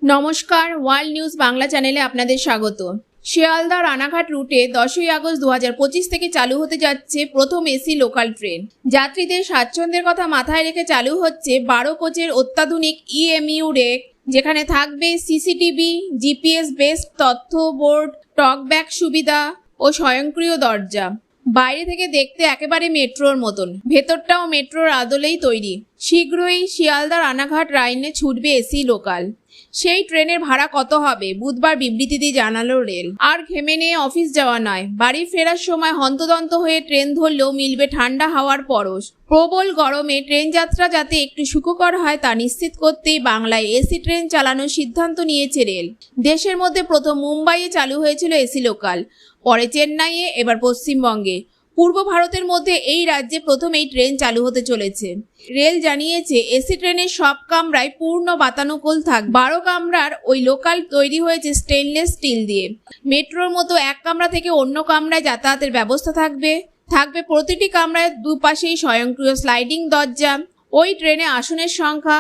নমস্কার, world news Bangla চ্যানেলে আপনাদের স্বাগত। শিয়ালদা রানাঘাট রুটে 10ই আগস্ট 2025 থেকে চালু হতে যাচ্ছে প্রথম এসি লোকাল ট্রেন। যাত্রীদের স্বাচ্ছন্দ্যের কথা মাথায় রেখে চালু হচ্ছে 12 কোচের অত্যাধুনিক ইএমইউ রেক, যেখানে থাকবে সিসিটিভি, জিপিএস বেসড তথ্য বোর্ড, টকব্যাক সুবিধা ও স্বয়ংক্রিয় দরজা। বাইরে থেকে দেখতে একেবারে মেট্রোর মতন, ভেতরটাও মেট্রোর আদলেই তৈরি। শীঘ্রই শিয়ালদা রানাঘাট লাইনে ছুটবে এসি লোকাল। সেই ট্রেনের ভাড়া কত হবে বুধবার বিবৃতিতে জানালো রেল। আর ঘেমে নিয়ে অফিস যাওয়া নয়, বাড়ি ফেরার সময় হন্তদন্ত হয়ে ট্রেন ধরলেও মিলবে ঠান্ডা হাওয়ার পরশ। প্রবল গরমে ট্রেন যাত্রা যাতে একটু সুখকর হয় তা নিশ্চিত করতেই বাংলায় এসি ট্রেন চালানোর সিদ্ধান্ত নিয়েছে রেল। দেশের মধ্যে প্রথম মুম্বাইয়ে চালু হয়েছিল এসি লোকাল, পরে চেন্নাইয়ে, এবার পশ্চিমবঙ্গে। পূর্ব ভারতের মধ্যে এই রাজ্যে প্রথম এই ট্রেন চালু হতে চলেছে। রেল জানিয়েছে এসি ট্রেনের সব কামরায় পূর্ণ বাতানুকূল থাকবে। 12 কামরার ওই লোকাল তৈরি হয়েছে স্টেনলেস স্টিল দিয়ে। মেট্রোর মতো এক কামরা থেকে অন্য কামরায় যাতায়াতের ব্যবস্থা থাকবে। প্রতিটি কামরায় দুপাশেই স্বয়ংক্রিয় স্লাইডিং দরজা। ওই ট্রেনে আসনের সংখ্যা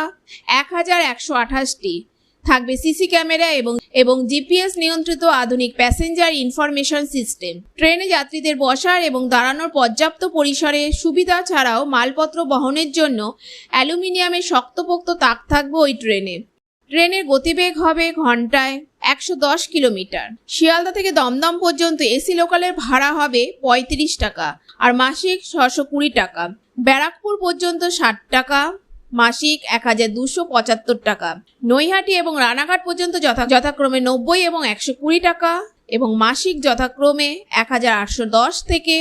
1128টি। থাকবে সিসি ক্যামেরা এবং জিপিএস নিয়ন্ত্রিত আধুনিক প্যাসেঞ্জার ইনফরমেশন সিস্টেম। ট্রেনে যাত্রীদের বসার এবং দাঁড়ানোর পর্যাপ্ত পরিসরে সুবিধা ছাড়াও মালপত্র বহনের জন্য অ্যালুমিনিয়ামের শক্তপোক্ত তাক থাকবে ওই ট্রেনে। ট্রেনের গতিবেগ হবে ঘন্টায় 110 কিলোমিটার। শিয়ালদা থেকে দমদম পর্যন্ত এসি লোকালের ভাড়া হবে 35 টাকা আর মাসিক 620 টাকা। ব্যারাকপুর পর্যন্ত 60 টাকা, মাসিক 1275 টাকা। নৈহাটি এবং রানাঘাট পর্যন্ত যথাক্রমে 90 এবং 120 টাকা এবং মাসিক যথাক্রমে 1810 থেকে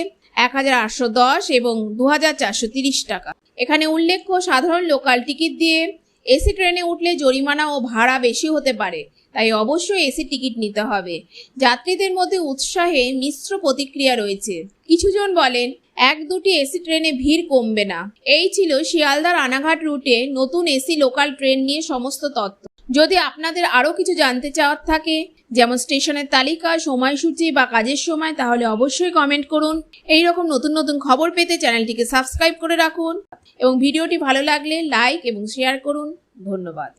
1810 এবং 2430 টাকা। এখানে উল্লেখ্য, সাধারণ লোকাল টিকিট দিয়ে এসি ট্রেনে উঠলে জরিমানা ও ভাড়া বেশি হতে পারে, তাই অবশ্যই এসি টিকিট নিতে হবে। যাত্রীদের মধ্যে উৎসাহে মিশ্র প্রতিক্রিয়া রয়েছে। কিছুজন বলেন 1-2টি এসি ট্রেনে ভিড় কমবে না। এই ছিল শিয়ালদা রানাঘাট রুটে নতুন এসি লোকাল ট্রেন নিয়ে সমস্ত তথ্য। যদি আপনাদের আরও কিছু জানতে চাওয়ার থাকে, যেমন স্টেশনের তালিকা, সময়সূচি বা কাজের সময়, তাহলে অবশ্যই কমেন্ট করুন। এই রকম নতুন নতুন খবর পেতে চ্যানেলটিকে সাবস্ক্রাইব করে রাখুন এবং ভিডিওটি ভালো লাগলে লাইক এবং শেয়ার করুন। ধন্যবাদ।